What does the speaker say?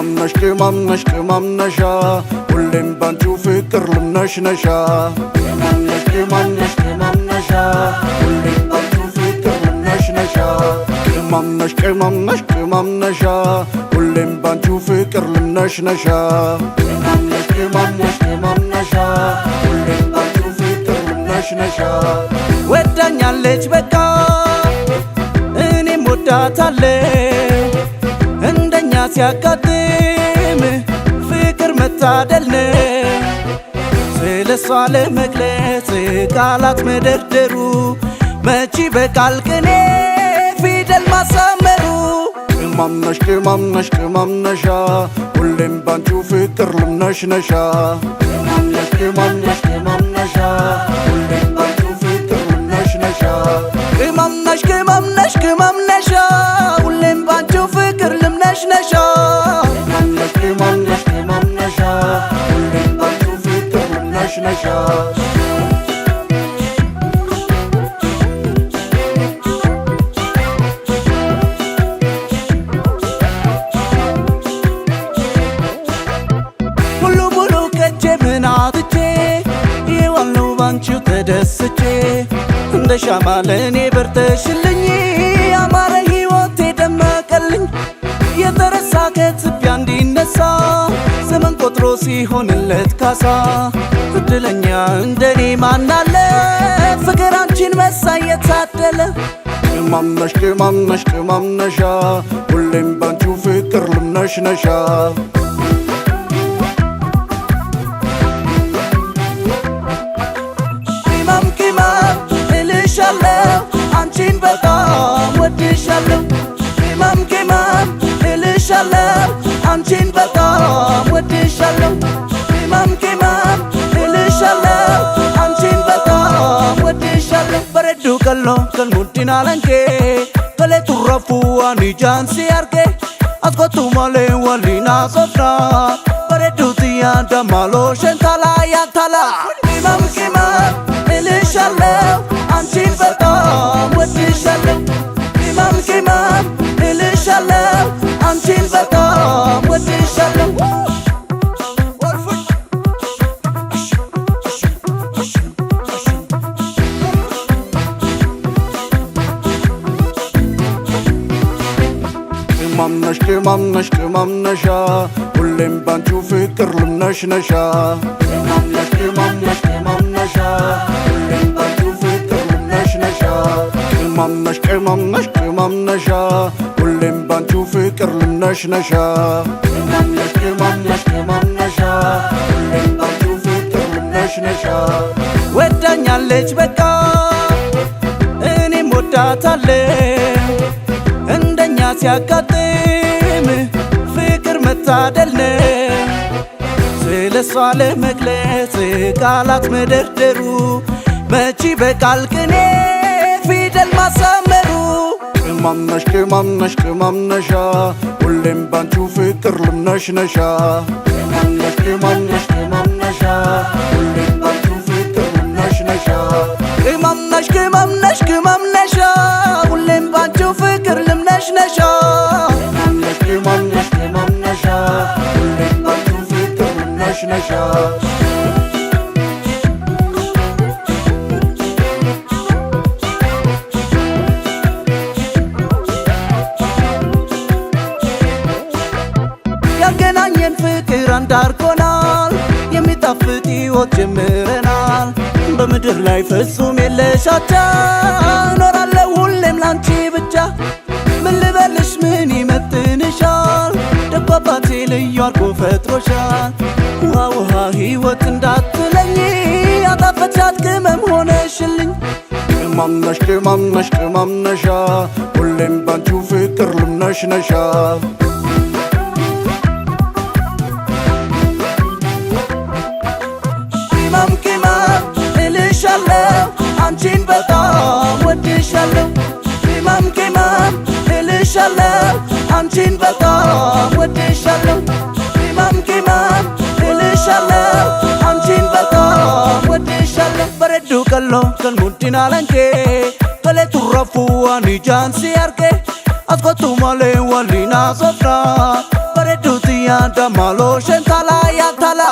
ቅማምነሻ ሁሌም ባንቺ ፍቅር ልምነሽነሻ ቅማምነሻ ሁሌም ባንቺ ፍቅር ልምነሽነሻ ቅማምነሻ ሁሌም ባንቺ ፍቅር ልምነሽነሻ ቅማምነሻ ሁሌም ባንቺ ፍቅር ልምነሽነሻ ወዳኛለች በቃ እኔም ወዳታለሁ እንደኛ ሲያጋጥም ፍቅር መታደል ነው ስለሷ ለመግለጽ ቃላት መደርደሩ መቼ በቃል ቅኔ ፊደል ማሳመሩ ቅማምነሻ ሁሌም ባንቺ ፍቅር ልምነሽነሻ ቅማምነሻ ሁሌም ባንቺ ፍቅር ልምነሽነሻ ቅማምነሻ ሁሌም ባንቺ ፍቅር ልምነሽነሻ ቅማምነሻ ሁሌም ባንቺ ፍቅር ልምነሽነሻ ምናትቼ ይዋለው ባንቺው ተደስቼ እንደ ሻማ ለኔ በርተሽልኝ ያማረ ሕይወቴ ደመቀልኝ የተረሳ ከትቢያ እንዲነሳ ዘመን ቆጥሮ ሲሆንለት ካሳ እድለኛ እንደኔ ማናለ ፍቅር አንቺን መሳይ የታደለ ቅማምነሻ ሁሌም ባንቺ ፍቅር ልምነሽነሻ አንቺን በጣም ወድሻለሁ ቅማም እልሻለሁ አንቺን በጣም ወድሻለሁ ቅማም እልሻለሁ አንቺን በጣም ወድሻለሁ በረዱ ቀሎ ከልሙዲና ለንኬ ከሌ ቱረፉ አኒጃን ሲያርጌ አስቆቱ ማሌ ወሊና ሶፍና በረዱ ትያ ደማሎ ሸንታላ ያንታላ ቅማም እልሻለሁ አንቺን በጣም ወድሻለሁ ቅማም እልሻለሁ አንቺን በጣም ወድሻለሁ ቅማምነሻ ሁሌም ባንቺ ፍቅር ልምነሽነሻ ቅማምነሻ ሁሌም ባንቺ ፍቅር ልምነሽነሻ ቅማምነሻ ሁሌም ባንቺ ፍቅር ልምነሽነሻ ቅማምነሻ ሁሌም ባንቺ ፍቅር ልምነሽነሻ ወዳኛለች በቃ እኔም ወዳታለሁ እንደኛ ሲያጋጥም ፍቅር መታደል ነው ስለሷ ለመግለጽ ቃላት መደርደሩ መቼ በቃል ቅኔ ፊደል ማሳመሩ ቅማምነሻ ሁሌም ባንቺ ፍቅር ልምነሽነሻ ቅማምነሻ ሁሌም ባንቺ ፍቅር ልምነሽነሻ ቅማምነሻ ሁሌም ባንቺ ፍቅር ልምነሽነሻ ቅማምነሻ ሁሌም ባንቺ ፍቅር ልምነሽነሻ ያገናኘን ፍቅር አንዳርጎናል የሚጣፍጥ ሕይወት ጀምረናል በምድር ላይ ፍጹም የለሻቻ እኖራለሁ ሁሌም ላንቺ ብቻ ምን ልበልሽ ምን ይመጥንሻል ደግ አባቴ ልዩ አርጎ ፈጥሮሻል ውሃ ሕይወት እንዳትለኝ ያጣፈቻት ቅመም ሆነሽልኝ ቅማምነሻ ሁሌም ባንቺ ፍቅር ልምነሽነሻ ቅማም እልሻለሁ አንቺን በጣም ወድሻለሁ ቅማም እልሻለሁ አንቺን በጣም ወድሻለሁ ቅማም እልሻለሁ አንቺን በጣም ወድሻለሁ በረዱ ቀሎ ከልሙዲና ለንኬ ከሌ ቱረፉ አኒጃን ሲያርጌ ascoltu male wallina sofra pare tutti ደማሎ ሸንታላ ያታላ